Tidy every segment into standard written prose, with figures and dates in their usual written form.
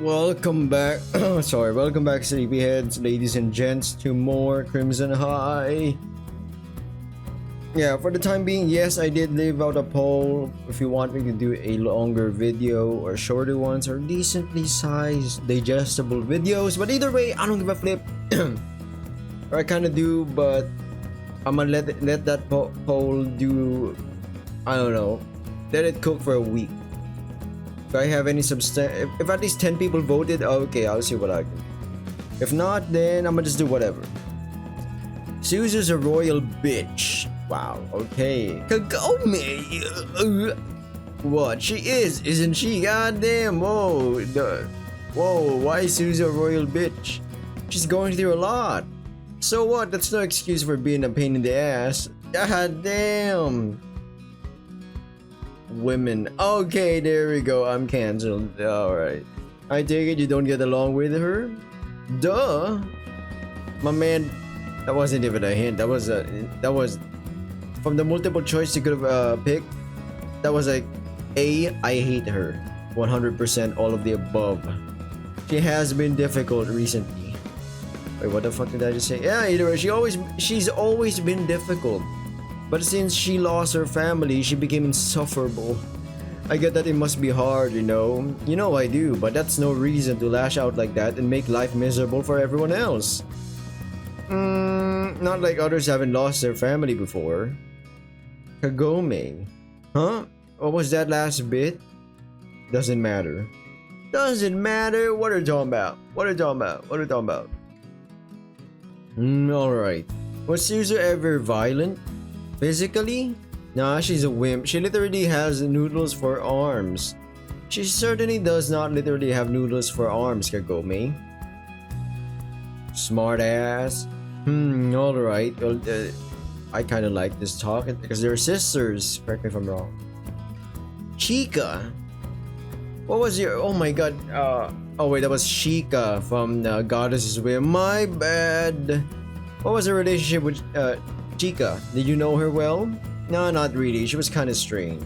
Welcome back. Sorry, welcome back, sleepyheads, ladies and gents, to more Crimson High. Yeah, for the time being, yes, I did leave out a poll. If you want me to do a longer video or shorter ones or decently sized, digestible videos, but either way, I don't give a flip. Or I kind of do, but I'm gonna let that poll do. I don't know. Let it cook for a week. If I have any if at least 10 people voted, okay, I'll see what I can do. If not, then I'm gonna just do whatever. Suzu's a royal bitch. Wow, okay. Kagome! What? She is, isn't she? Goddamn, whoa. Whoa, why is Suzu a royal bitch? She's going through a lot. So what? That's no excuse for being a pain in the ass. God damn. Women. Okay, there we go. I'm cancelled. Alright. I take it you don't get along with her? Duh. My man, that wasn't even a hint. That was from the multiple choice you could have picked. That was like A, I hate her. 100% all of the above. She has been difficult recently. Wait, what the fuck did I just say? Yeah, either way, she's always been difficult. But since she lost her family, she became insufferable. I get that it must be hard, you know. You know I do, but that's no reason to lash out like that and make life miserable for everyone else. Not like others haven't lost their family before. Kagome. Huh? What was that last bit? Doesn't matter. Doesn't matter? What are you talking about? What are you talking about? What are you talking about? Alright. Was Suzu ever violent? Physically? Nah, she's a wimp. She literally has noodles for arms. She certainly does not literally have noodles for arms, Kagome. Smart ass. Alright. Well, I kinda like this talk because they're sisters. Correct me if I'm wrong. Chica? What was your... Oh my god. Oh wait, that was Chica from Goddess's Whim. My bad. What was her relationship with Chica? Did you know her well? No, not really. She was kinda strange.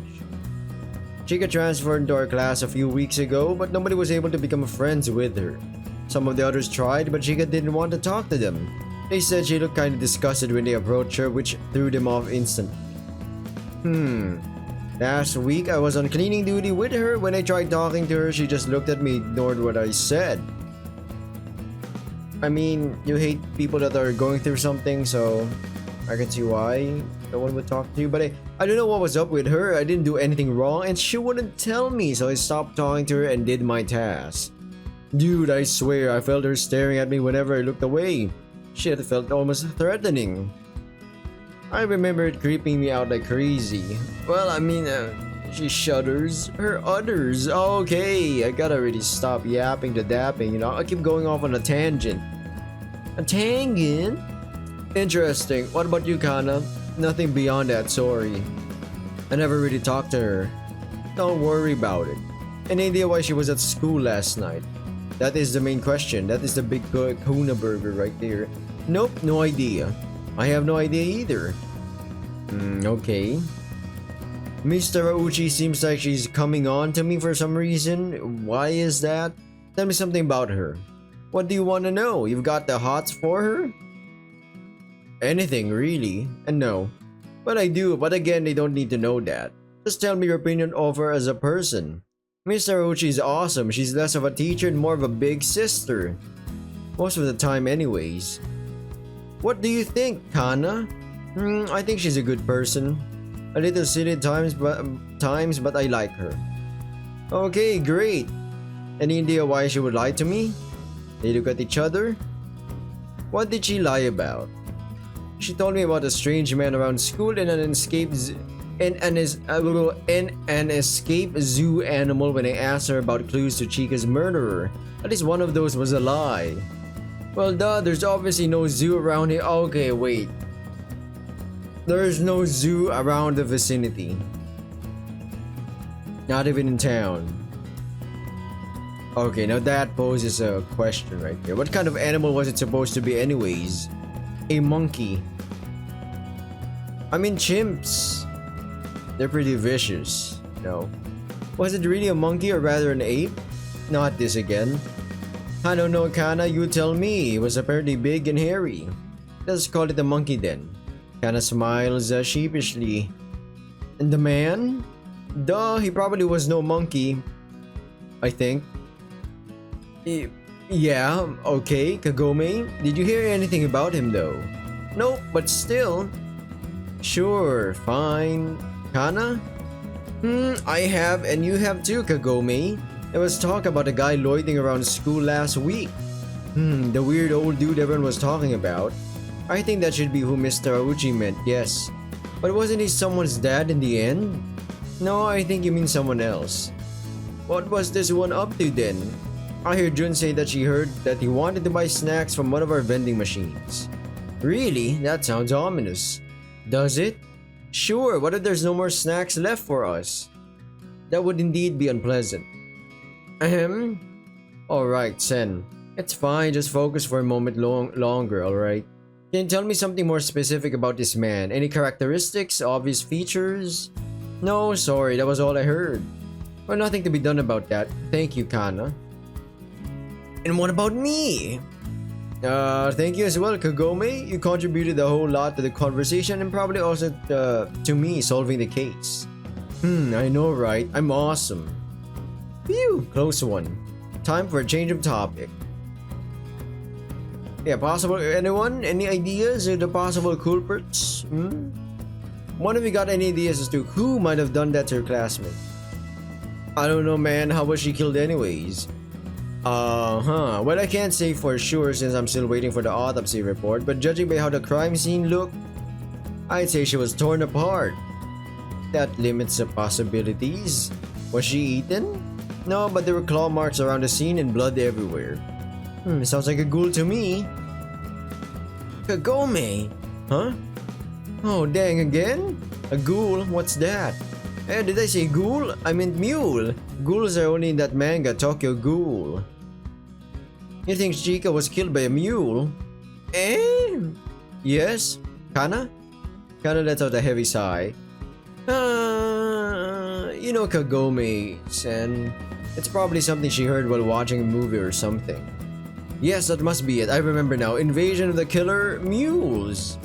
Chica transferred into our class a few weeks ago, but nobody was able to become friends with her. Some of the others tried, but Chica didn't want to talk to them. They said she looked kinda disgusted when they approached her, which threw them off instantly. Last week, I was on cleaning duty with her. When I tried talking to her, she just looked at me, ignored what I said. I mean, you hate people that are going through something, so I can see why no one would talk to you. But I don't know what was up with her. I didn't do anything wrong, and she wouldn't tell me, so I stopped talking to her and did my task. Dude, I swear, I felt her staring at me whenever I looked away. Shit, it felt almost threatening. I remember it creeping me out like crazy. Well, I mean, she shudders. Her udders. Okay, I gotta really stop yapping to dapping, you know? I keep going off on a tangent. A tangent? Interesting. What about you, Kana? Nothing beyond that, sorry. I never really talked to her. Don't worry about it. Any idea why she was at school last night? That is the main question. That is the big Kuna burger right there. Nope, no idea. I have no idea either. Okay. Mr. Uchi seems like she's coming on to me for some reason. Why is that? Tell me something about her. What do you want to know? You've got the hots for her? Anything, really. And no. But I do, but again, they don't need to know that. Just tell me your opinion of her as a person. Mr. Uchi is awesome. She's less of a teacher and more of a big sister. Most of the time anyways. What do you think, Kana? I think she's a good person. A little silly at times, but I like her. Okay, great. Any idea why she would lie to me? They look at each other. What did she lie about? She told me about a strange man around school and an escaped zoo animal when I asked her about clues to Chica's murderer. At least one of those was a lie. Well, duh, there's obviously no zoo around here. Okay, wait. There's no zoo around the vicinity. Not even in town. Okay, now that poses a question right there. What kind of animal was it supposed to be anyways? A monkey. I mean, chimps. They're pretty vicious, you know. Was it really a monkey or rather an ape? Not this again. I don't know, Kana, you tell me. It was apparently big and hairy. Let's call it a monkey then. Kana smiles sheepishly. And the man? Duh, he probably was no monkey. I think. Yeah, okay, Kagome. Did you hear anything about him though? Nope, but still. Sure, fine. Kana? I have, and you have too, Kagome. There was talk about a guy loitering around school last week. The weird old dude everyone was talking about. I think that should be who Mr. Auchi meant, yes. But wasn't he someone's dad in the end? No, I think you mean someone else. What was this one up to then? I heard Jun say that she heard that he wanted to buy snacks from one of our vending machines. Really? That sounds ominous. Does it? Sure, what if there's no more snacks left for us? That would indeed be unpleasant. Alright, Sen. It's fine, just focus for a moment longer, alright? Can you tell me something more specific about this man? Any characteristics, obvious features? No, sorry, that was all I heard. Well, nothing to be done about that. Thank you, Kana. And what about me? Thank you as well, Kagome. You contributed a whole lot to the conversation and probably also to me solving the case. I know, right? I'm awesome. Phew, close one. Time for a change of topic. Yeah, possible. Anyone? Any ideas of the possible culprits? One of you got any ideas as to who might have done that to her classmate? I don't know, man. How was she killed anyways? Well, I can't say for sure since I'm still waiting for the autopsy report, but judging by how the crime scene looked, I'd say she was torn apart. That limits the possibilities. Was she eaten? No, but there were claw marks around the scene and blood everywhere. Sounds like a ghoul to me. Kagome? Huh? Oh, dang, again? A ghoul? What's that? Did I say ghoul? I meant mule. Ghouls are only in that manga, Tokyo Ghoul. You think Chika was killed by a mule? Yes? Kana? Kana lets out a heavy sigh. You know Kagome-san. It's probably something she heard while watching a movie or something. Yes, that must be it. I remember now. Invasion of the Killer Mules.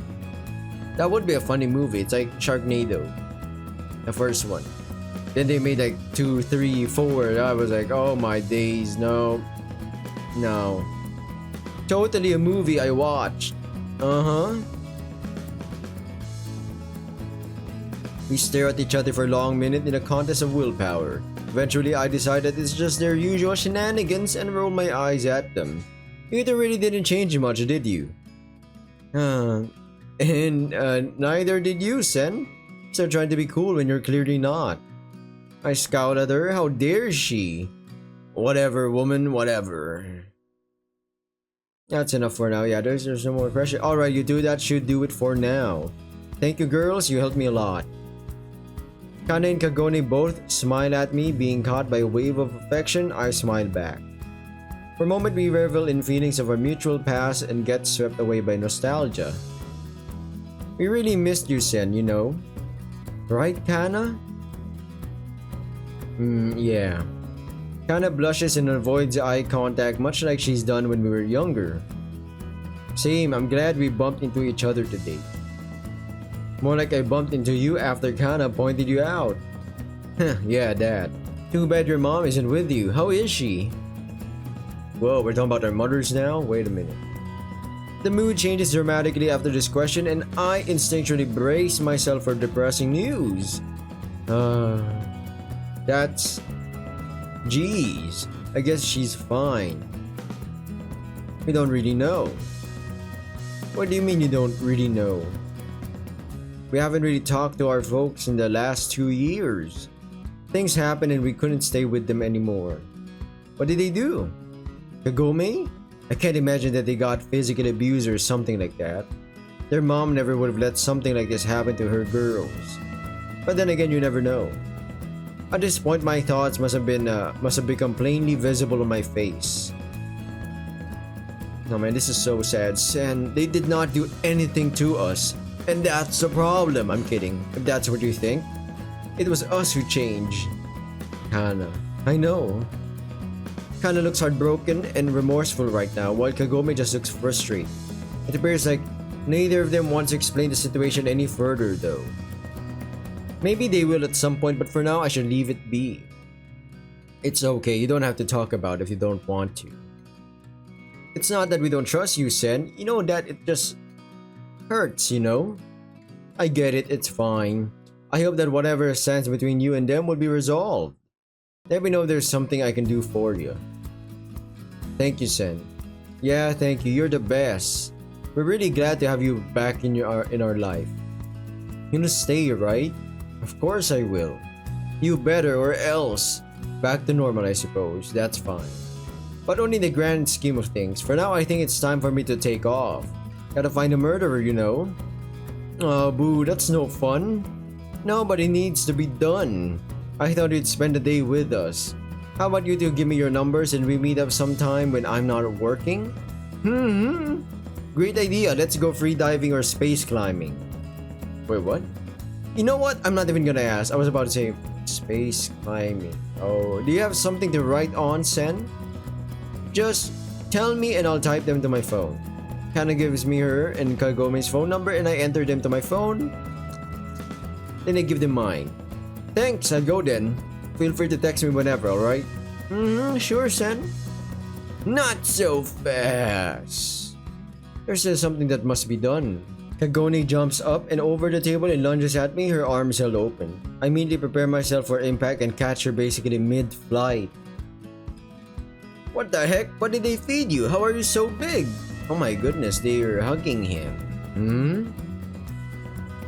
That would be a funny movie. It's like Sharknado. The first one. Then they made like 2, 3, 4. I was like, oh my days, no. No. Totally a movie I watched. We stare at each other for a long minute in a contest of willpower. Eventually, I decided it's just their usual shenanigans and roll my eyes at them. You two really didn't change much, did you? And neither did you, Sen. Still trying to be cool when you're clearly not. I scowled at her. How dare she? Whatever, woman, whatever. That's enough for now. Yeah, there's no more pressure. Alright, you two, that should do it for now. Thank you, girls. You helped me a lot. Kana and Kagone both smile at me, being caught by a wave of affection. I smile back. For a moment, we revel in feelings of our mutual past and get swept away by nostalgia. We really missed you, Sen, you know. Right, Kana? Yeah. Kana blushes and avoids eye contact, much like she's done when we were younger. Same, I'm glad we bumped into each other today. More like I bumped into you after Kana pointed you out. Yeah, that. Too bad your mom isn't with you. How is she? Whoa, we're talking about our mothers now? Wait a minute. The mood changes dramatically after this question, and I instinctually brace myself for depressing news. That's... Geez, I guess she's fine. We don't really know. What do you mean you don't really know? We haven't really talked to our folks in the last 2 years. Things happened and we couldn't stay with them anymore. What did they do? Kagome? I can't imagine that they got physically abused or something like that. Their mom never would have let something like this happen to her girls. But then again, you never know. At this point, my thoughts must have become plainly visible on my face. No man, this is so sad. Sen, they did not do anything to us. And that's the problem. I'm kidding. If that's what you think. It was us who changed. Kana. I know. kinda looks heartbroken and remorseful right now, while Kagome just looks frustrated. It appears like neither of them wants to explain the situation any further though. Maybe they will at some point, but for now I should leave it be. It's okay, you don't have to talk about it if you don't want to. It's not that we don't trust you, Sen. You know that it just hurts, you know? I get it, it's fine. I hope that whatever stands between you and them will be resolved. Let me know if there's something I can do for you. Thank you, Sen. Yeah, thank you. You're the best. We're really glad to have you back in our life. You'll stay, right? Of course I will. You better, or else. Back to normal, I suppose. That's fine. But only in the grand scheme of things. For now, I think it's time for me to take off. Gotta find a murderer, you know. Oh, boo, that's no fun. No, but it needs to be done. I thought you'd spend the day with us. How about you two give me your numbers and we meet up sometime when I'm not working? Great idea. Let's go free diving or space climbing. Wait, what? You know what? I'm not even gonna ask. I was about to say space climbing. Oh, do you have something to write on, Sen? Just tell me and I'll type them to my phone. Kana gives me her and Kagome's phone number and I enter them to my phone. Then I give them mine. Thanks, I'll go then. Feel free to text me whenever, alright? Sure, Sen. Not so fast. There's still something that must be done. Kagone jumps up and over the table and lunges at me, her arms held open. I immediately prepare myself for impact and catch her basically mid-flight. What the heck? What did they feed you? How are you so big? Oh my goodness, they're hugging him.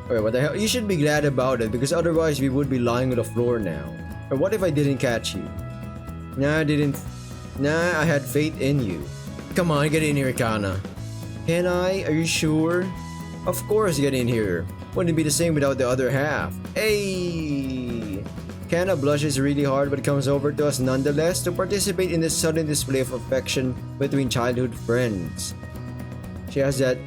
Wait, what the hell? You should be glad about it because otherwise we would be lying on the floor now. Or what if I didn't catch you? Nah, I didn't. Nah, I had faith in you. Come on, get in here, Kana. Can I? Are you sure? Of course, get in here. Wouldn't be the same without the other half. Hey! Kana blushes really hard but comes over to us nonetheless to participate in this sudden display of affection between childhood friends. She has that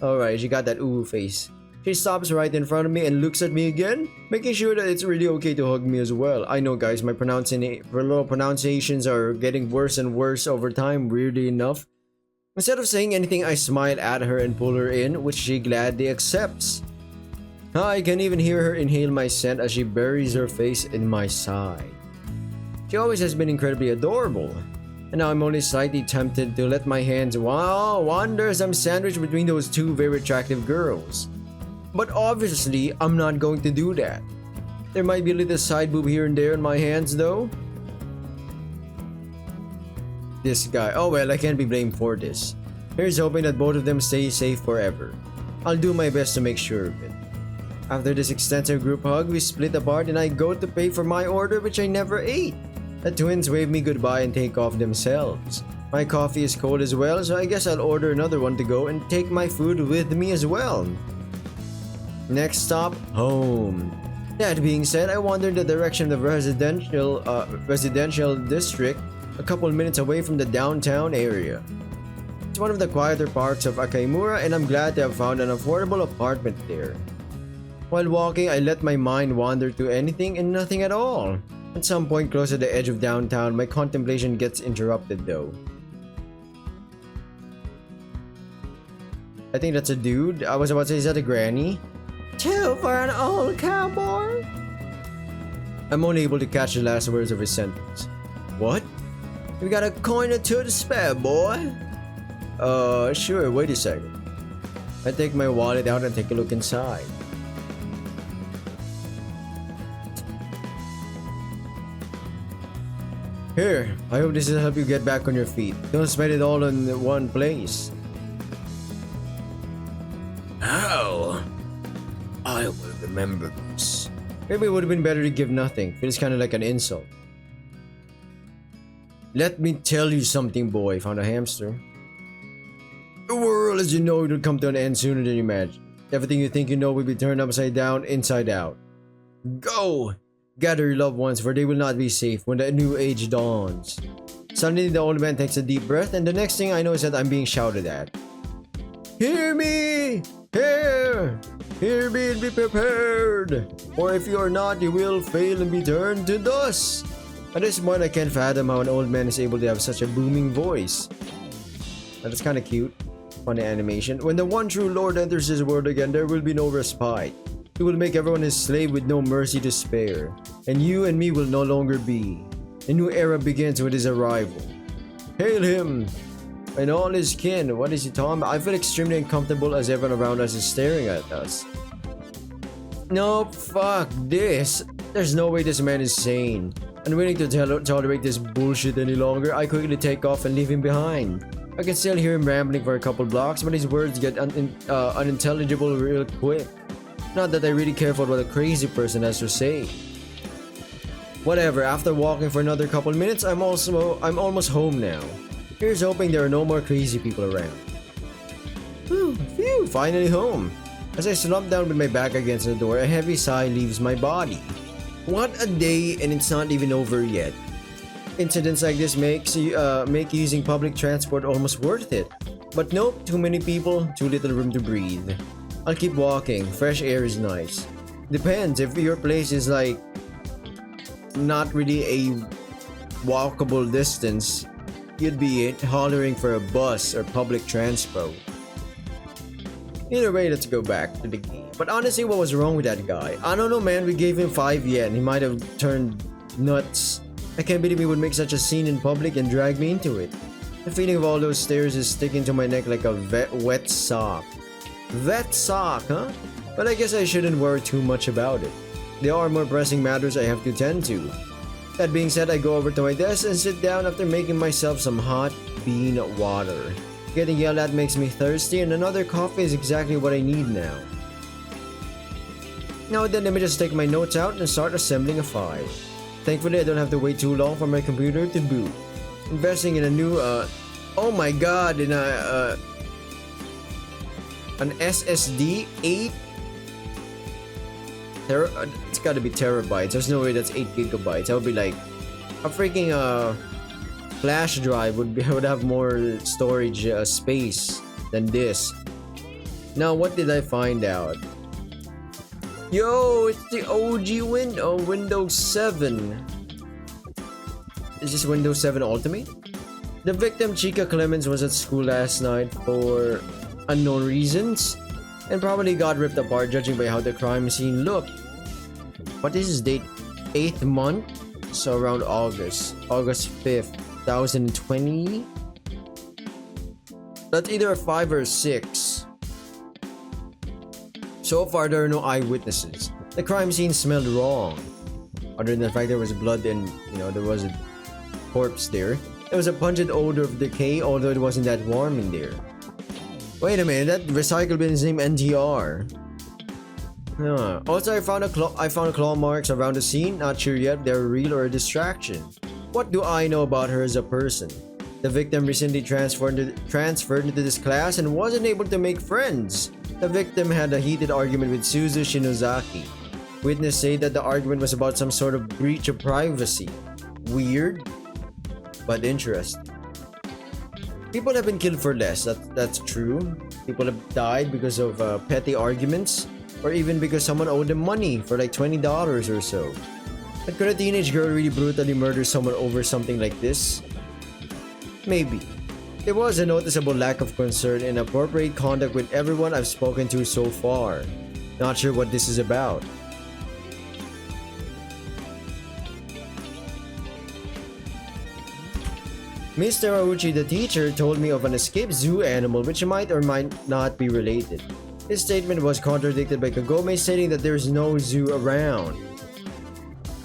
Alright, she got that ooh face. She stops right in front of me and looks at me again, making sure that it's really okay to hug me as well. I know guys, my pronunciations are getting worse and worse over time, weirdly enough. Instead of saying anything, I smile at her and pull her in, which she gladly accepts. I can even hear her inhale my scent as she buries her face in my side. She always has been incredibly adorable. And now I'm only slightly tempted to let my hands wander as I'm sandwiched between those two very attractive girls. But obviously, I'm not going to do that. There might be a little side boob here and there in my hands though. This guy, oh well, I can't be blamed for this. Here's hoping that both of them stay safe forever. I'll do my best to make sure of it. After this extensive group hug, we split apart and I go to pay for my order which I never ate. The twins wave me goodbye and take off themselves. My coffee is cold as well, so I guess I'll order another one to go and take my food with me as well. Next stop, home. That being said, I wander in the direction of the residential district, a couple minutes away from the downtown area. It's one of the quieter parts of Akaimura and I'm glad to have found an affordable apartment there. While walking, I let my mind wander to anything and nothing at all. At some point close to the edge of downtown, my contemplation gets interrupted though. I think that's a dude. I was about to say, is that a granny? Two for an old cowboy? I'm only able to catch the last words of his sentence. What? We got a coin or two to spare, boy? Sure, wait a second. I take my wallet out and take a look inside. Here, I hope this will help you get back on your feet. Don't spend it all in one place. How? I will remember this. Maybe it would have been better to give nothing. Feels kind of like an insult. Let me tell you something, boy. Found a hamster. The world as you know it will come to an end sooner than you imagine. Everything you think you know will be turned upside down, inside out. Go! Gather your loved ones, for they will not be safe when the new age dawns. Suddenly, the old man takes a deep breath, and the next thing I know is that I'm being shouted at. Hear me! Here! Here be prepared! Or if you are not, you will fail and be turned to dust! At this point, I can't fathom how an old man is able to have such a booming voice. That is kind of cute. Funny animation. When the one true Lord enters his world again, there will be no respite. He will make everyone his slave with no mercy to spare. And you and me will no longer be. A new era begins with his arrival. Hail him! And all his kin. What is he talking about? I feel extremely uncomfortable as everyone around us is staring at us. Nope, fuck this. There's no way this man is sane. Unwilling to tolerate this bullshit any longer, I quickly take off and leave him behind. I can still hear him rambling for a couple blocks, but his words get unintelligible real quick. Not that I really care for what a crazy person has to say. Whatever, after walking for another couple minutes, I'm almost home now. Here's hoping there are no more crazy people around. Whew, phew, finally home. As I slump down with my back against the door, a heavy sigh leaves my body. What a day, and it's not even over yet. Incidents like this make using public transport almost worth it. But nope, too many people, too little room to breathe. I'll keep walking, fresh air is nice. Depends, if your place is like not really a walkable distance, you'd be hollering for a bus or public transport. Either way, let's go back to the game. But honestly, what was wrong with that guy? I don't know, man. We gave him 5 yen. He might have turned nuts. I can't believe he would make such a scene in public and drag me into it. The feeling of all those stairs is sticking to my neck like a wet sock. Wet sock, huh? But I guess I shouldn't worry too much about it. There are more pressing matters I have to tend to. That being said, I go over to my desk and sit down after making myself some hot bean water. Getting yelled at makes me thirsty, and another coffee is exactly what I need now. Now then, let me just take my notes out and start assembling a file. Thankfully, I don't have to wait too long for my computer to boot. Investing in a new, oh my god, in an SSD, 8 it's gotta be terabytes. There's no way that's 8 gigabytes. That would be like a freaking flash drive would have more storage space than this. Now, what did I find out? Yo, it's the OG Windows 7. Is this Windows 7 Ultimate? The victim, Chica Clemens, was at school last night for unknown reasons and probably got ripped apart judging by how the crime scene looked. What is his date? 8th month? So around August 5th, 2020? That's either a 5 or a 6. So far, there are no eyewitnesses. The crime scene smelled wrong. Other than the fact there was blood and, there was a corpse there. There was a pungent odor of decay, although it wasn't that warm in there. Wait a minute, that recycle bin is named NTR. Also, I found claw marks around the scene. Not sure yet if they're real or a distraction. What do I know about her as a person? The victim recently transferred into this class and wasn't able to make friends. The victim had a heated argument with Suzu Shinozaki. Witnesses say that the argument was about some sort of breach of privacy. Weird, but interesting. People have been killed for less, that's true. People have died because of petty arguments, or even because someone owed them money for like $20 or so. But could a teenage girl really brutally murder someone over something like this? Maybe. There was a noticeable lack of concern and appropriate conduct with everyone I've spoken to so far. Not sure what this is about. Mr. Auchi, the teacher, told me of an escaped zoo animal which might or might not be related. His statement was contradicted by Kagome stating that there is no zoo around.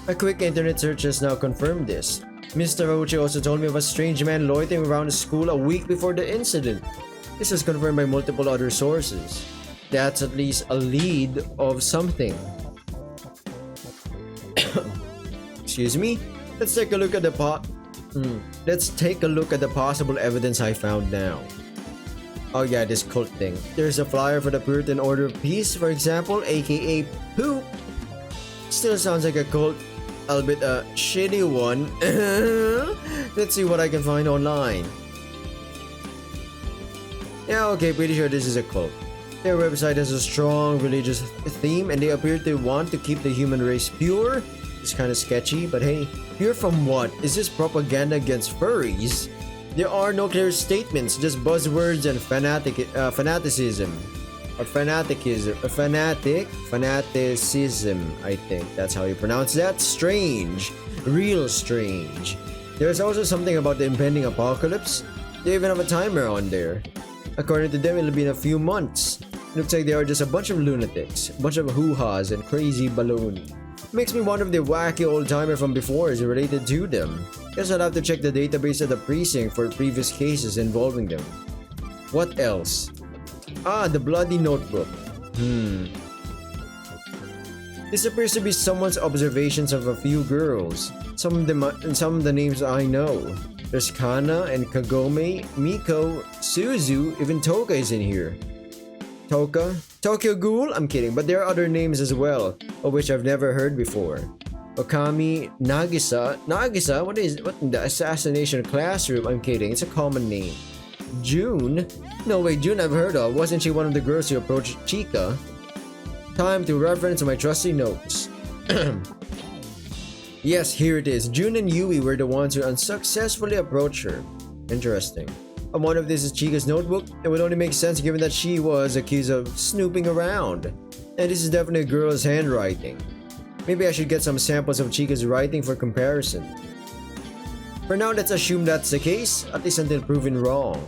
A quick internet search has now confirmed this. Mr. Auchi also told me of a strange man loitering around the school a week before the incident. This was confirmed by multiple other sources. That's at least a lead of something. Excuse me? Let's take a look at the possible evidence I found now. Oh yeah, this cult thing. There's a flyer for the Puritan Order of Peace, for example, aka Poop. Still sounds like a cult, albeit a shitty one. Let's see what I can find online. Yeah, okay, pretty sure this is a cult. Their website has a strong religious theme and they appear to want to keep the human race pure. It's kind of sketchy, but hey, pure from what? Is this propaganda against furries? There are no clear statements, just buzzwords and fanaticism. Or fanaticism, I think that's how you pronounce that. Strange. Real strange. There's also something about the impending apocalypse. They even have a timer on there. According to them, it'll be in a few months. Looks like they are just a bunch of lunatics, a bunch of hoo-has and crazy baloney. Makes me wonder if the wacky old timer from before is related to them. Guess I'll have to check the database of the precinct for previous cases involving them. What else? Ah, the bloody notebook. This appears to be someone's observations of a few girls. Some of the names I know. There's Kana and Kagome, Miko, Suzu, even Toka is in here. Toka? Tokyo Ghoul? I'm kidding, but there are other names as well, of which I've never heard before. Okami, Nagisa. Nagisa? What in the assassination classroom? I'm kidding, it's a common name. June? No wait, June I've heard of. Wasn't she one of the girls who approached Chika? Time to reference my trusty notes. Yes, here it is. June and Yui were the ones who unsuccessfully approached her. Interesting. I wonder if this is Chika's notebook. It would only make sense given that she was accused of snooping around. And this is definitely a girl's handwriting. Maybe I should get some samples of Chika's writing for comparison. For now, let's assume that's the case, at least until proven wrong.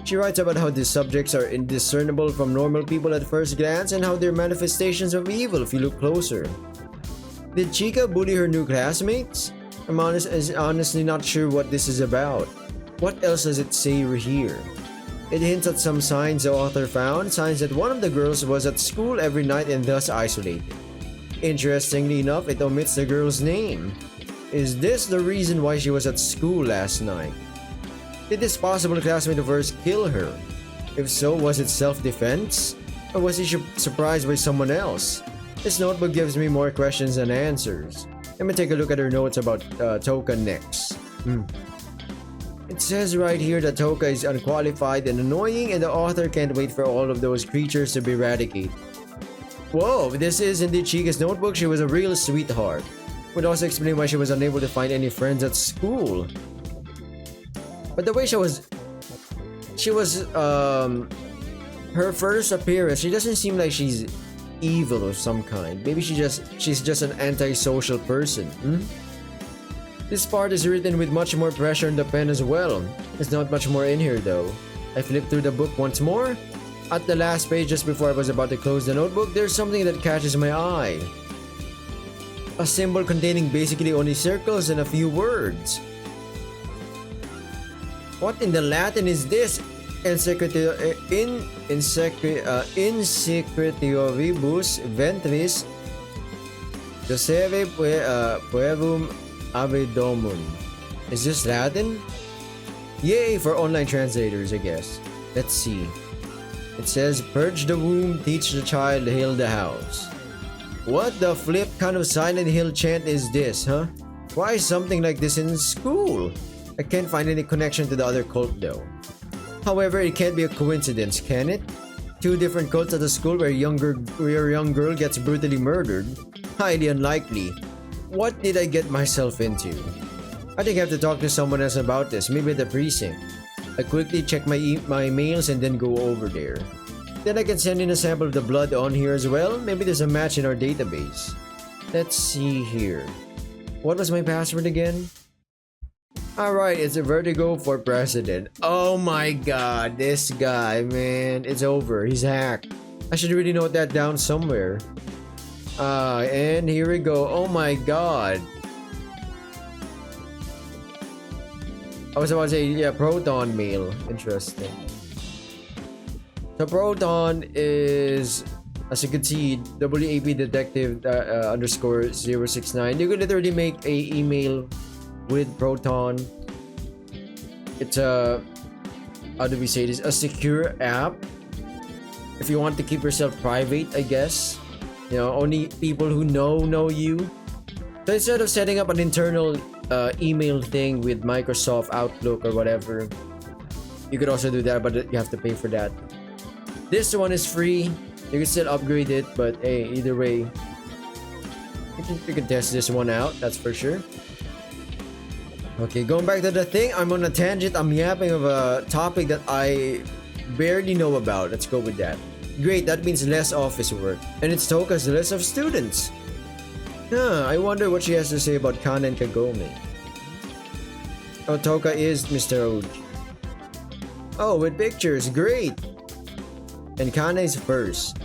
She writes about how these subjects are indiscernible from normal people at first glance and how they're manifestations of evil if you look closer. Did Chika bully her new classmates? I'm honestly not sure what this is about. What else does it say here? It hints at some signs the author found, signs that one of the girls was at school every night and thus isolated. Interestingly enough, it omits the girl's name. Is this the reason why she was at school last night? Did this possible classmate of hers kill her? If so, was it self-defense? Or was he surprised by someone else? This notebook gives me more questions than answers. Let me take a look at her notes about Toka next. It says right here that Toka is unqualified and annoying and the author can't wait for all of those creatures to be eradicated. Whoa, this is indeed Chika's notebook. She was a real sweetheart. Would also explain why she was unable to find any friends at school. But the way she was her first appearance, she doesn't seem like she's evil of some kind. Maybe she's just an antisocial person. This part is written with much more pressure in the pen as well. There's not much more in here though. I flipped through the book once more. At the last page, just before I was about to close the notebook, there's something that catches my eye. A symbol containing basically only circles and a few words. What in the Latin is this? Insecretivibus ventris Joseve puevum avidomum. Is this Latin? Yay for online translators, I guess. Let's see. It says, purge the womb, teach the child, heal the house. What the flip kind of Silent Hill chant is this, huh? Why is something like this in school? I can't find any connection to the other cult though. However, it can't be a coincidence, can it? Two different cults at a school where a young girl gets brutally murdered? Highly unlikely. What did I get myself into? I think I have to talk to someone else about this, maybe at the precinct. I quickly check my mails and then go over there. Then I can send in a sample of the blood on here as well. Maybe there's a match in our database. Let's see here. What was my password again? Alright, it's a Vertigo for president. Oh my god, this guy, man. It's over. He's hacked. I should really note that down somewhere. And here we go. Oh my god. I was about to say, yeah, Proton mail. Interesting. So Proton is, as you can see, WAP detective underscore 069. You could literally make a email with Proton. It's a, how do we say this? A secure app. If you want to keep yourself private, I guess. You know, only people who know you. So instead of setting up an internal email thing with Microsoft Outlook or whatever, you could also do that, but you have to pay for that. This one is free. You can still upgrade it, but hey, either way, you can test this one out, that's for sure. Okay, going back to the thing, I'm on a tangent. I'm yapping of a topic that I barely know about. Let's go with that. Great, that means less office work. And it's Toka's list of students. I wonder what she has to say about Kana and Kagome. Oh, Toka is Mr. Oj. Oh, with pictures, great! And Kana is first.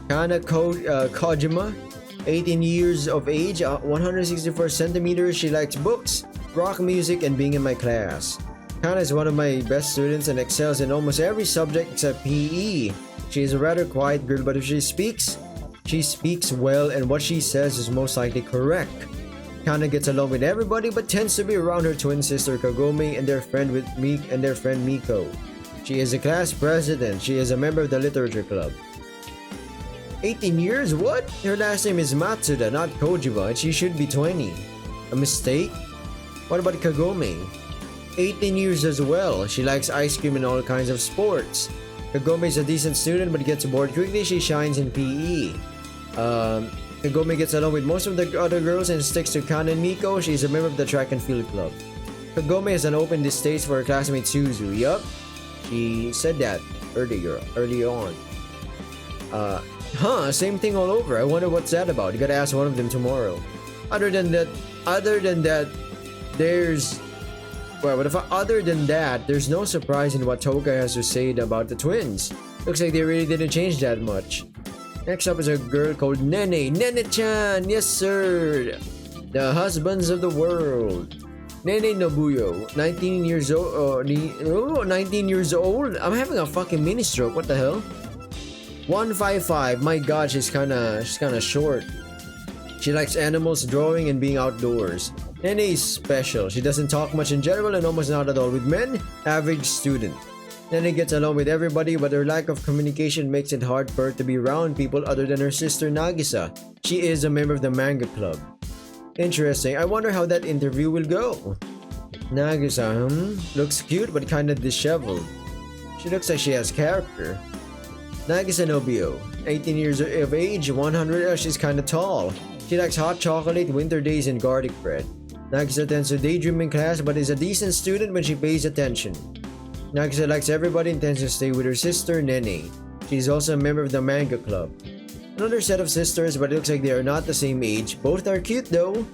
Kana Kojima, 18 years of age, 164 centimeters. She likes books, rock music, and being in my class. Kana is one of my best students and excels in almost every subject except PE. She is a rather quiet girl, but if she speaks well, and what she says is most likely correct. Kana gets along with everybody but tends to be around her twin sister Kagome and their friend Miko. She is a class president. She is a member of the literature club. 18 years? What? Her last name is Matsuda, not Kojima, and she should be 20. A mistake? What about Kagome? 18 years as well. She likes ice cream and all kinds of sports. Kagome is a decent student but gets bored quickly. She shines in PE. Kagome gets along with most of the other girls and sticks to Kana and Miko. She is a member of the track and field club. Kagome has an open distaste for her classmate Suzu. Yup, she said that early on. Same thing all over. I wonder what's that about. You gotta ask one of them tomorrow. Other than that, there's no surprise in what Toka has to say about the twins. Looks like they really didn't change that much. Next up is a girl called Nene. Nene-chan! Yes, sir! The husbands of the world. Nene Nobuyo, 19 years old. 19 years old? I'm having a fucking mini stroke. What the hell? 155. My god, she's kinda short. She likes animals, drawing, and being outdoors. Nene is special. She doesn't talk much in general and almost not at all with men. Average student. Nene gets along with everybody, but her lack of communication makes it hard for her to be around people other than her sister Nagisa. She is a member of the manga club. Interesting. I wonder how that interview will go. Nagisa, looks cute but kinda disheveled. She looks like she has character. Nagisa Nobio, 18 years of age, 100. She's kinda tall. She likes hot chocolate, winter days, and garlic bread. Nagisa tends to daydream in class but is a decent student when she pays attention. Nagisa likes everybody and tends to stay with her sister Nene. She is also a member of the manga club. Another set of sisters, but it looks like they are not the same age. Both are cute though.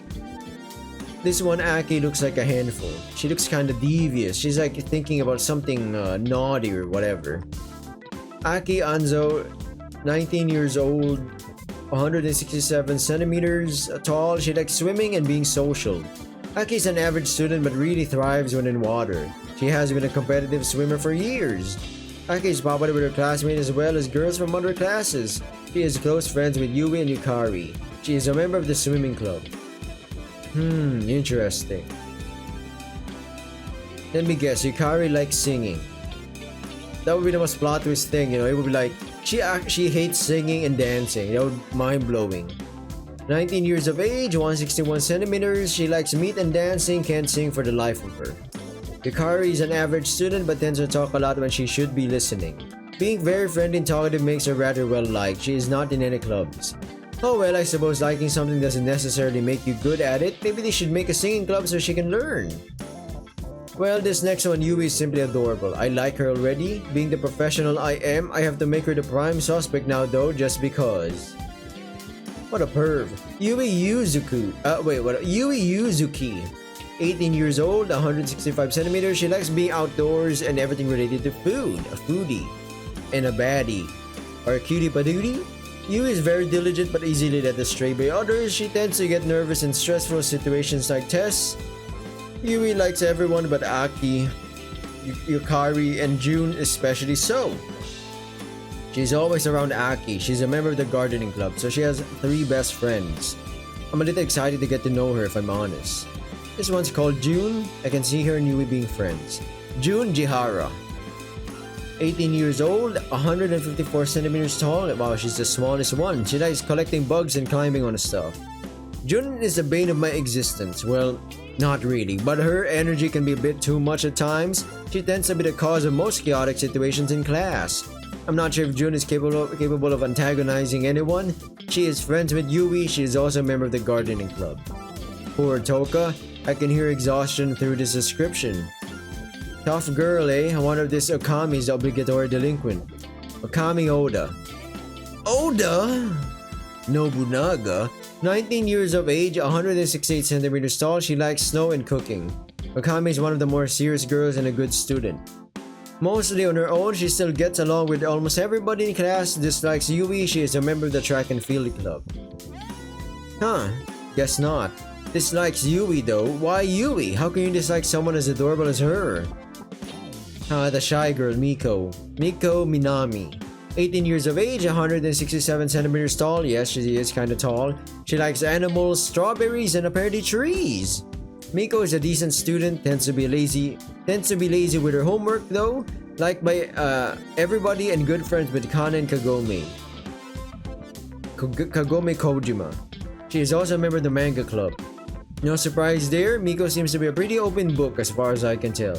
This one, Aki, looks like a handful. She looks kinda devious. She's like thinking about something naughty or whatever. Aki Anzo, 19 years old, 167 centimeters tall. She likes swimming and being social. Aki is an average student but really thrives when in water. She has been a competitive swimmer for years. Aki is popular with her classmates as well as girls from other classes. She is close friends with Yui and Yukari. She is a member of the swimming club. Interesting. Let me guess, Yukari likes singing. That would be the most plot twist thing, you know. It would be like, she hates singing and dancing. That would be mind-blowing. 19 years of age, 161 centimeters. She likes meat and dancing, can't sing for the life of her. Yukari is an average student but tends to talk a lot when she should be listening. Being very friendly and talkative makes her rather well liked. She is not in any clubs. Oh well, I suppose liking something doesn't necessarily make you good at it. Maybe they should make a singing club so she can learn. Well, this next one, Yui, is simply adorable. I like her already. Being the professional I am, I have to make her the prime suspect now though, just because. What a perv. Yui Yuzuki. 18 years old, 165 centimeters. She likes being outdoors and everything related to food. A foodie. And a baddie. Or a cutie patootie. Yui is very diligent but easily led astray by others. She tends to get nervous in stressful situations like tests. Yui likes everyone but Aki, Yukari, and June especially so. She's always around Aki. She's a member of the gardening club, so she has 3 best friends. I'm a little excited to get to know her if I'm honest. This one's called June. I can see her and Yui being friends. June Jihara. 18 years old, 154 centimeters tall. Wow, she's the smallest one. She likes collecting bugs and climbing on stuff. June is the bane of my existence. Well, not really, but her energy can be a bit too much at times. She tends to be the cause of most chaotic situations in class. I'm not sure if June is capable of antagonizing anyone. She is friends with Yui. She is also a member of the gardening club. Poor Toka. I can hear exhaustion through this description. Tough girl, eh? I wonder if this Okami is the obligatory delinquent. Okami Oda. Oda? Nobunaga? 19 years of age, 168 centimeters tall, she likes snow and cooking. Okami is one of the more serious girls and a good student. Mostly on her own, she still gets along with almost everybody in class. Dislikes Yui, she is a member of the track and field club. Huh, guess not. Dislikes Yui though. Why Yui? How can you dislike someone as adorable as her? The shy girl, Miko. Miko Minami. 18 years of age, 167 centimeters tall. Yes, she is kinda tall. She likes animals, strawberries, and apparently trees. Miko is a decent student, tends to be lazy with her homework though, liked by everybody and good friends with Kana and Kagome. Kagome Kojima. She is also a member of the manga club. No surprise there, Miko seems to be a pretty open book as far as I can tell.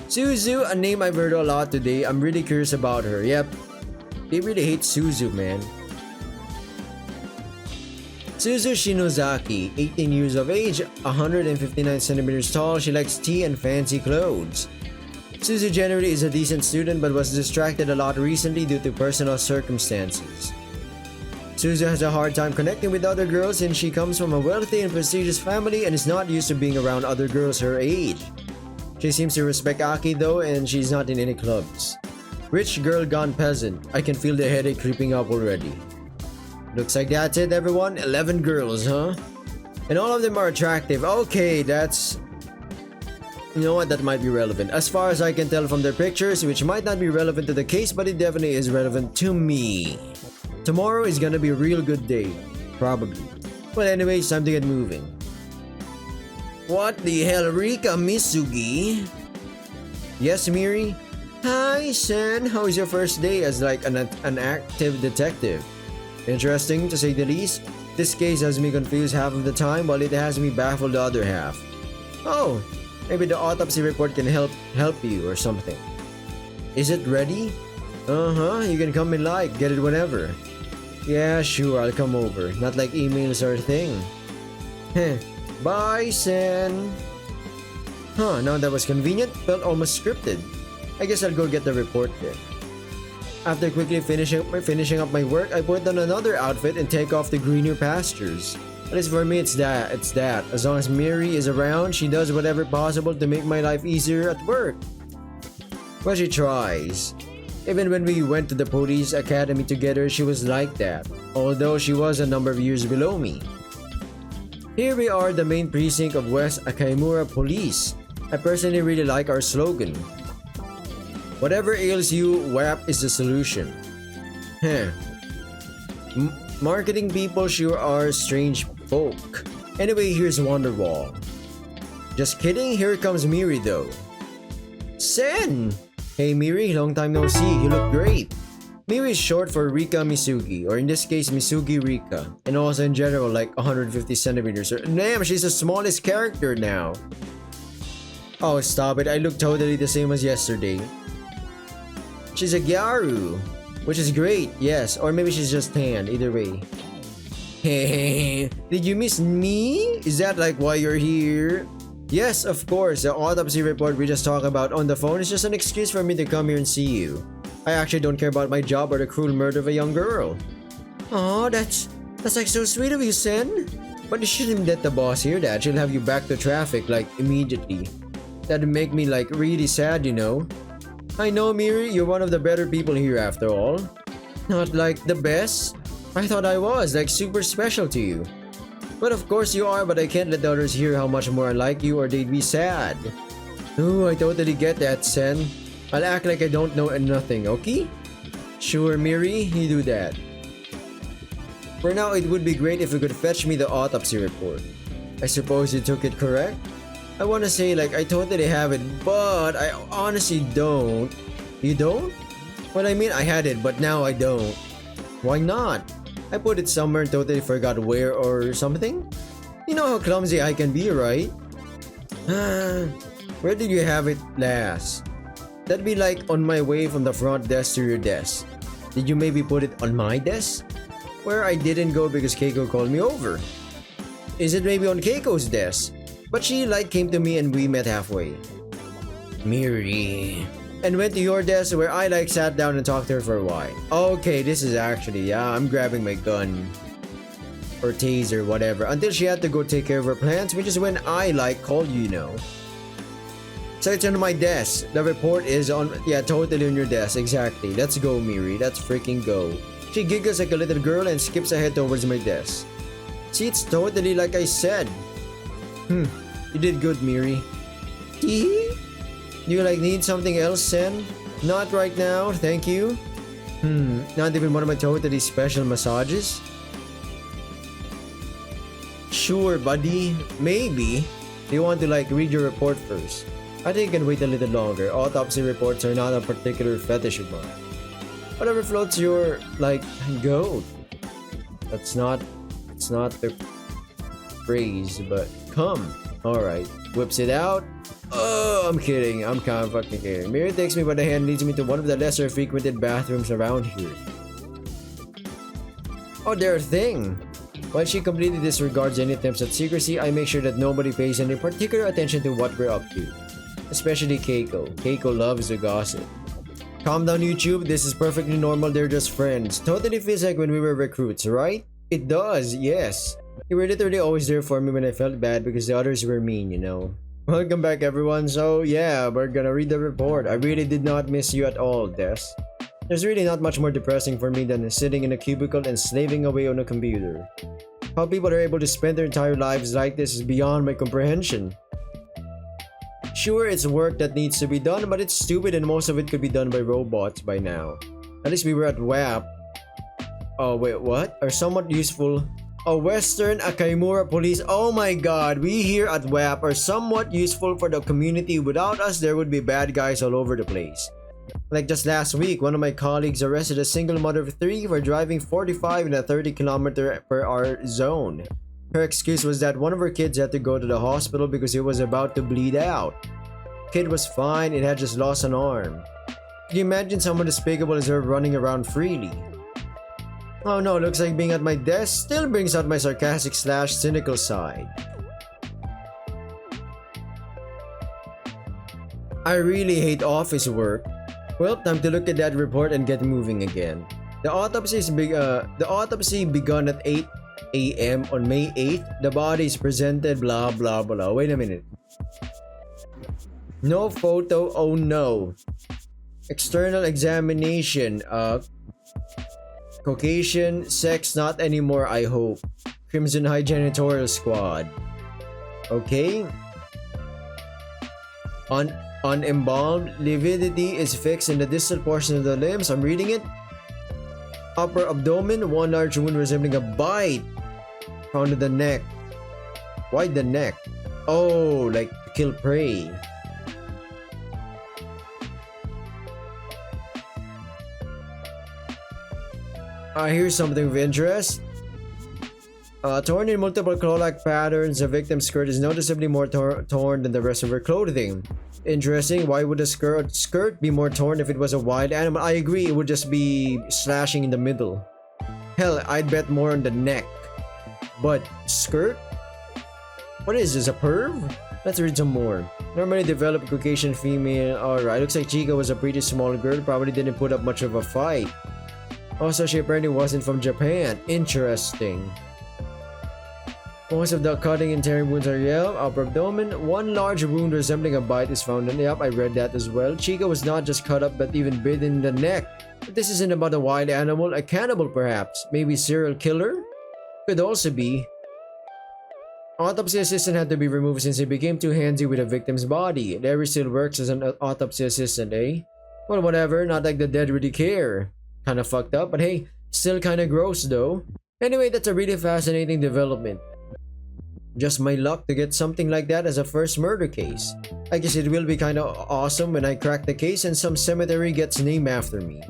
Suzu, a name I've heard a lot today. I'm really curious about her. Yep, they really hate Suzu, man. Suzu Shinozaki, 18 years of age, 159 centimeters tall. She likes tea and fancy clothes. Suzu generally is a decent student but was distracted a lot recently due to personal circumstances. Suzu has a hard time connecting with other girls since she comes from a wealthy and prestigious family and is not used to being around other girls her age. She seems to respect Aki though, and she's not in any clubs. Rich girl gone peasant. I can feel the headache creeping up already. Looks like that's it, everyone. 11 girls, huh? And all of them are attractive. Okay, that's... You know what? That might be relevant. As far as I can tell from their pictures, which might not be relevant to the case, but it definitely is relevant to me. Tomorrow is gonna be a real good day. Probably. Well, anyway, it's time to get moving. What the hell, Rika Misugi? Yes, Miri? Hi, Sen. How is your first day as like an active detective? Interesting, to say the least. This case has me confused half of the time, while it has me baffled the other half. Oh, maybe the autopsy report can help you or something. Is it ready? Uh-huh, you can come in get it whenever. Yeah, sure, I'll come over. Not like emails or a thing. Heh. Bye, Sen. Huh, now that was convenient, felt almost scripted. I guess I'll go get the report then. After quickly finishing up my work, I put on another outfit and take off to greener pastures. At least for me, it's that. As long as Miri is around, she does whatever possible to make my life easier at work. Well, she tries. Even when we went to the police academy together, she was like that, although she was a number of years below me. Here we are, the main precinct of West Akaimura Police. I personally really like our slogan. Whatever ails you, WAP is the solution. Heh. Marketing people sure are strange folk. Anyway, here's Wonderwall. Just kidding, here comes Miri though. Sen! Hey Miri, long time no see, you look great. Miri is short for Rika Misugi, or in this case Misugi Rika, and also in general like 150 centimeters. Damn, she's the smallest character now. Oh, stop it, I look totally the same as yesterday. She's a Gyaru, which is great, yes, or maybe she's just tan, either way. Hey, did you miss me? Is that like why you're here? Yes, of course, the autopsy report we just talked about on the phone is just an excuse for me to come here and see you. I actually don't care about my job or the cruel murder of a young girl. Aw, that's like so sweet of you, Sen. But you shouldn't let the boss hear that. She'll have you back to traffic like immediately. That'd make me like really sad, you know. I know, Miri, you're one of the better people here after all. Not like the best. I thought I was like super special to you. But of course you are, but I can't let the others hear how much more I like you or they'd be sad. Ooh, I totally get that, Sen. I'll act like I don't know nothing, okay? Sure, Miri, you do that. For now, it would be great if you could fetch me the autopsy report. I suppose you took it correct? I want to say like I totally have it, but I honestly don't. You don't? Well, I mean I had it, but now I don't. Why not? I put it somewhere and totally forgot where or something? You know how clumsy I can be, right? Where did you have it last? That'd be like on my way from the front desk to your desk. Did you maybe put it on my desk? Where I didn't go because Keiko called me over. Is it maybe on Keiko's desk? But she like came to me and we met halfway. Miri. And went to your desk where I like sat down and talked to her for a while. Okay, this is actually, yeah, I'm grabbing my gun. Or taser, whatever. Until she had to go take care of her plants, which is when I like called you, you know. So it's on my desk. The report is on, yeah, totally on your desk, exactly. Let's go, Miri. Let's freaking go. She giggles like a little girl and skips ahead towards my desk. See, it's totally like I said. You did good, Miri. Tee? You like need something else, Sen? Not right now, thank you. Not even one of my totally special massages? Sure, buddy. Maybe. Do you want to like read your report first? I think I can wait a little longer. Autopsy reports are not a particular fetish of mine. Whatever floats your, like, goat. It's not the phrase, but come. Alright. Whips it out. Oh, I'm kidding. I'm kind of fucking kidding. Miri takes me by the hand, leads me to one of the lesser frequented bathrooms around here. Oh, their thing. While she completely disregards any attempts at secrecy, I make sure that nobody pays any particular attention to what we're up to. Especially Keiko. Keiko loves the gossip. Calm down, YouTube. This is perfectly normal. They're just friends. Totally feels like when we were recruits, right? It does, yes. You were literally always there for me when I felt bad because the others were mean, you know. Welcome back, everyone. So, yeah, we're gonna read the report. I really did not miss you at all, Des. There's really not much more depressing for me than sitting in a cubicle and slaving away on a computer. How people are able to spend their entire lives like this is beyond my comprehension. Sure, it's work that needs to be done, but it's stupid and most of it could be done by robots by now. At least we were at WAP. Oh, wait, what? Are somewhat useful. A Western Akaimura police. Oh my god, we here at WAP are somewhat useful for the community. Without us, there would be bad guys all over the place. Like just last week, one of my colleagues arrested a single mother of 3 for driving 45 in a 30km/h zone. Her excuse was that one of her kids had to go to the hospital because it was about to bleed out. Kid was fine, it had just lost an arm. Can you imagine someone despicable as her running around freely? Oh no, looks like being at my desk still brings out my sarcastic / cynical side. I really hate office work. Well, time to look at that report and get moving again. The autopsy begun at 8 a.m. on May 8th. The body is presented blah blah blah. Wait a minute. No photo, oh no. External examination, Caucasian, sex not anymore, I hope. Crimson High Janitorial Squad. Okay. Unembalmed, lividity is fixed in the distal portion of the limbs. I'm reading it. Upper abdomen, one large wound resembling a bite. Found in the neck. Why the neck? Oh, like to kill prey. Here's something of interest. Torn in multiple claw-like patterns, the victim's skirt is noticeably more torn than the rest of her clothing. Interesting. Why would the skirt be more torn if it was a wild animal? I agree, it would just be slashing in the middle. Hell, I'd bet more on the neck. But skirt? What is this, a perv? Let's read some more. Normally developed Caucasian female. Alright, looks like Chica was a pretty small girl, probably didn't put up much of a fight. Also, she apparently wasn't from Japan. Interesting. Most of the cutting and tearing wounds are upper abdomen. One large wound resembling a bite is found in. Yep, I read that as well. Chica was not just cut up but even bitten in the neck. But this isn't about a wild animal, a cannibal perhaps. Maybe serial killer? Could also be. Autopsy assistant had to be removed since he became too handsy with the victim's body. Larry still works as an autopsy assistant, eh? Well, whatever, not like the dead really care. Kinda fucked up, but hey, still kinda gross though. Anyway, that's a really fascinating development. Just my luck to get something like that as a first murder case. I guess it will be kinda awesome when I crack the case and some cemetery gets named after me.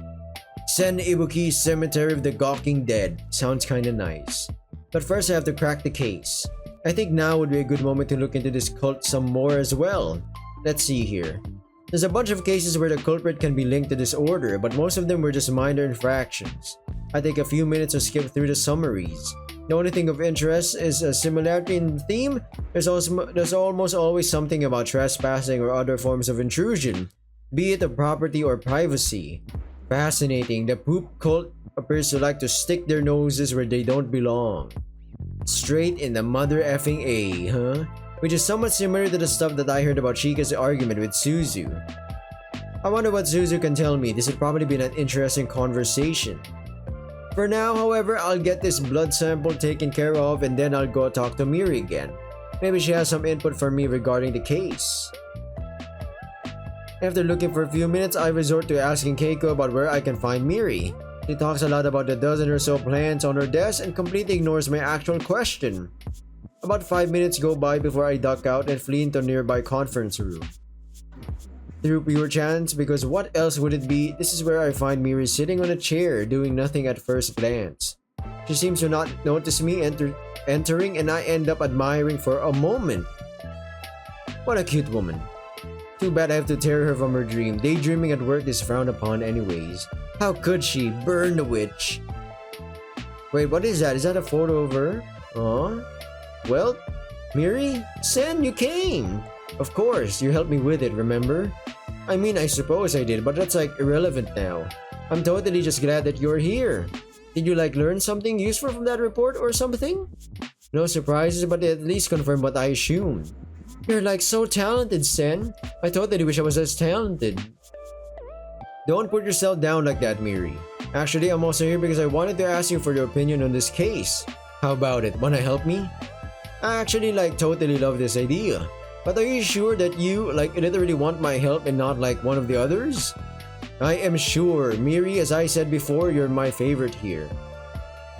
Sen Ibuki Cemetery of the Gawking Dead. Sounds kinda nice. But first I have to crack the case. I think now would be a good moment to look into this cult some more as well. Let's see here. There's a bunch of cases where the culprit can be linked to disorder, but most of them were just minor infractions. I take a few minutes to skip through the summaries. The only thing of interest is a similarity in theme. There's almost always something about trespassing or other forms of intrusion, be it of property or privacy. Fascinating, the poop cult appears to like to stick their noses where they don't belong. Straight in the mother effing A, huh? Which is somewhat similar to the stuff that I heard about Chica's argument with Suzu. I wonder what Suzu can tell me. This would probably be an interesting conversation. For now, however, I'll get this blood sample taken care of and then I'll go talk to Miri again. Maybe she has some input for me regarding the case. After looking for a few minutes, I resort to asking Keiko about where I can find Miri. She talks a lot about the dozen or so plants on her desk and completely ignores my actual question. About 5 minutes go by before I duck out and flee into a nearby conference room. Through pure chance, because what else would it be, this is where I find Miri sitting on a chair doing nothing at first glance. She seems to not notice me entering and I end up admiring for a moment. What a cute woman. Too bad I have to tear her from her dream. Daydreaming at work is frowned upon anyways. How could she? Burn the witch. Wait, what is that? Is that a photo of her? Huh? Well, Miri? Sen, you came! Of course, you helped me with it, remember? I mean, I suppose I did, but that's like irrelevant now. I'm totally just glad that you're here. Did you learn something useful from that report or something? No surprises, but at least confirm what I assumed. You're so talented, Sen. I totally wish I was as talented. Don't put yourself down like that, Miri. Actually, I'm also here because I wanted to ask you for your opinion on this case. How about it? Wanna help me? I actually totally love this idea. But are you sure that you literally want my help and not one of the others? I am sure, Miri, as I said before, you're my favorite here.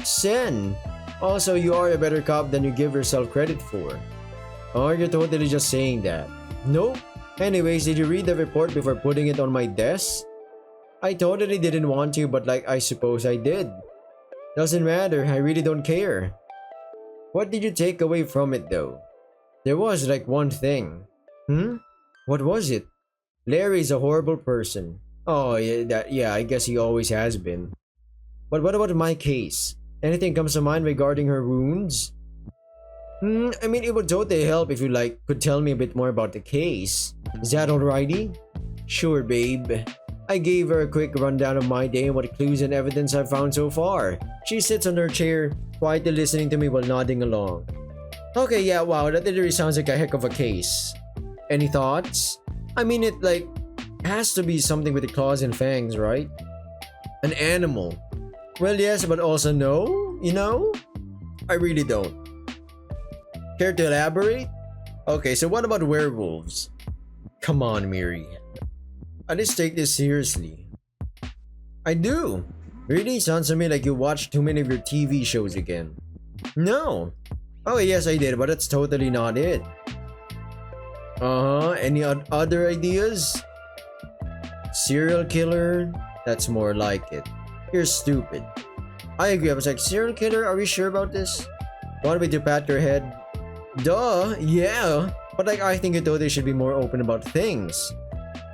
Sen! Also, you are a better cop than you give yourself credit for. Or you're totally just saying that? Nope. Anyways, did you read the report before putting it on my desk? I totally didn't want to, but I suppose I did. Doesn't matter, I really don't care. What did you take away from it though? There was one thing. What was it? Larry's a horrible person. Oh yeah, I guess he always has been. But what about my case? Anything comes to mind regarding her wounds? I mean, it would totally help if you could tell me a bit more about the case. Is that alrighty? Sure, babe. I gave her a quick rundown of my day and what clues and evidence I've found so far. She sits on her chair, quietly listening to me while nodding along. Okay, yeah, wow, that literally sounds like a heck of a case. Any thoughts? I mean, it has to be something with the claws and fangs, right? An animal. Well, yes, but also no, you know? I really don't. Care to elaborate? Okay, so what about werewolves? Come on, Miri. I just take this seriously. I do. Really? Sounds to me like you watched too many of your TV shows again. No. Oh yes, I did, but that's totally not it. Any other ideas? Serial killer? That's more like it. You're stupid. I agree. I was serial killer? Are we sure about this? Want me to pat your head? Duh, yeah. But I think you totally should be more open about things.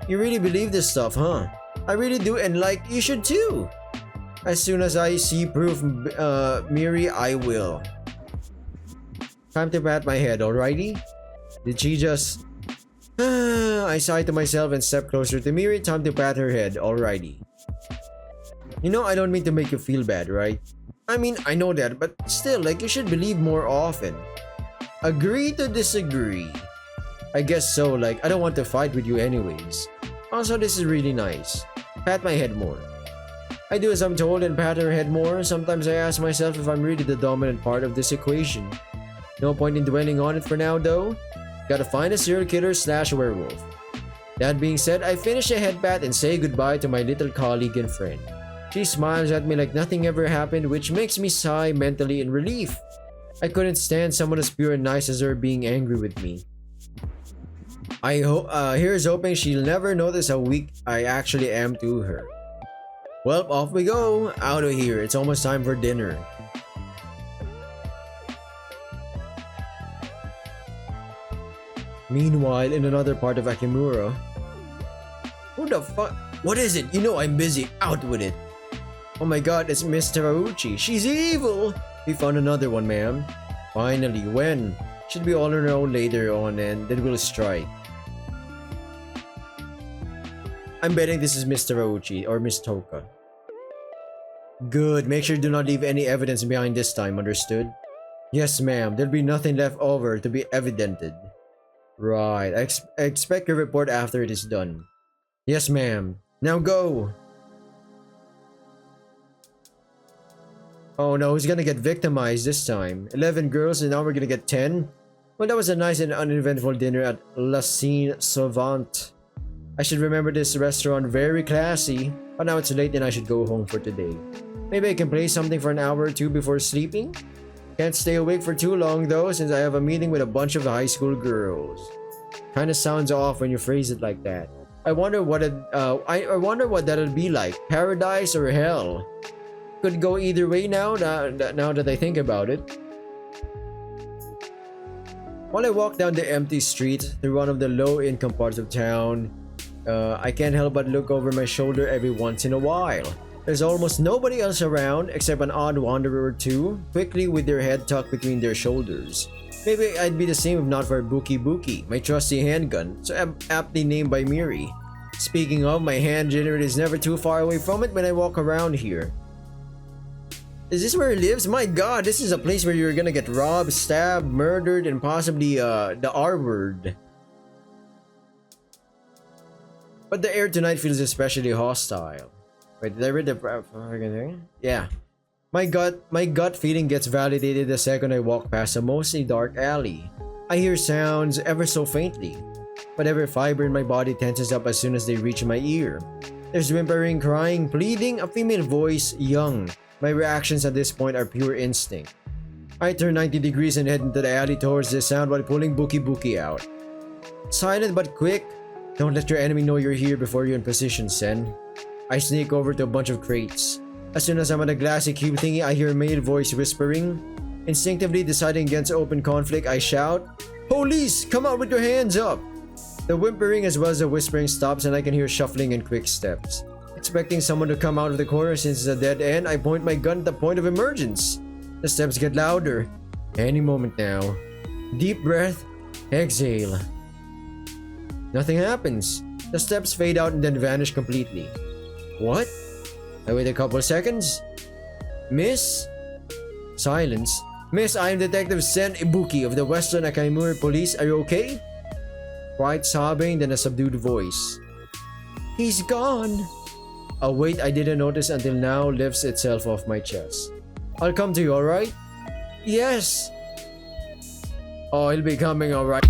You really believe this stuff, huh? I really do, and you should too. As soon as I see proof, Miri, I will. Time to pat my head, alrighty? Did she just... I sigh to myself and step closer to Miri. Time to pat her head, alrighty. You know, I don't mean to make you feel bad, right? I mean, I know that, but still, you should believe more often. Agree to disagree. I guess so, I don't want to fight with you anyways. Also, this is really nice. Pat my head more. I do as I'm told and pat her head more. Sometimes I ask myself if I'm really the dominant part of this equation. No point in dwelling on it for now though. Gotta find a serial killer / werewolf. That being said, I finish a head pat and say goodbye to my little colleague and friend. She smiles at me like nothing ever happened, which makes me sigh mentally in relief. I couldn't stand someone as pure and nice as her being angry with me. Here's hoping she'll never notice how weak I actually am to her. Well, off we go. Out of here. It's almost time for dinner. Meanwhile, in another part of Akimura, Who the fuck? What is it? You know I'm busy. Out with it. Oh my god, it's Miss Terauchi. She's evil! We found another one, ma'am. Finally, when? Should be all on our own later on and then we'll strike. I'm betting this is Miss Terauchi or Miss Toka. Good, make sure do not leave any evidence behind this time, understood? Yes, ma'am. There'll be nothing left over to be evidented. Right, I expect your report after it is done. Yes, ma'am. Now go! Oh no, who's gonna get victimized this time? 11 girls and now we're gonna get 10? Well, that was a nice and uneventful dinner at La Cine Sauvante. I should remember this restaurant, very classy. But now it's late and I should go home for today. Maybe I can play something for an hour or two before sleeping? Can't stay awake for too long though, since I have a meeting with a bunch of high school girls. Kinda sounds off when you phrase it like that. I wonder what I wonder what that'll be like. Paradise or hell? Could go either way now that I think about it. While I walk down the empty street through one of the low-income parts of town, I can't help but look over my shoulder every once in a while. There's almost nobody else around except an odd wanderer or two, quickly with their head tucked between their shoulders. Maybe I'd be the same if not for Buki Buki, my trusty handgun, so aptly named by Miri. Speaking of, my hand generator is never too far away from it when I walk around here. Is this where he lives? My god, this is a place where you're gonna get robbed, stabbed, murdered, and possibly the R word. But the air tonight feels especially hostile. Wait, did I read the fucking thing? Yeah. My gut feeling gets validated the second I walk past a mostly dark alley. I hear sounds ever so faintly, but every fiber in my body tenses up as soon as they reach my ear. There's whimpering, crying, pleading, a female voice, young. My reactions at this point are pure instinct. I turn 90 degrees and head into the alley towards the sound while pulling Buki Buki out. Silent but quick. Don't let your enemy know you're here before you're in position, Sen. I sneak over to a bunch of crates. As soon as I'm at a glassy cube thingy, I hear a male voice whispering. Instinctively deciding against open conflict, I shout, "Police! Come out with your hands up!" The whimpering as well as the whispering stops and I can hear shuffling and quick steps. Expecting someone to come out of the corner since it's a dead end, I point my gun at the point of emergence. The steps get louder. Any moment now. Deep breath. Exhale. Nothing happens. The steps fade out and then vanish completely. What? I wait a couple of seconds. Miss? Silence. Miss, I am Detective Sen Ibuki of the Western Akaimura Police. Are you okay? Quiet sobbing, then a subdued voice. He's gone. A weight I didn't notice until now lifts itself off my chest. I'll come to you, alright? Yes. Oh, he'll be coming, alright.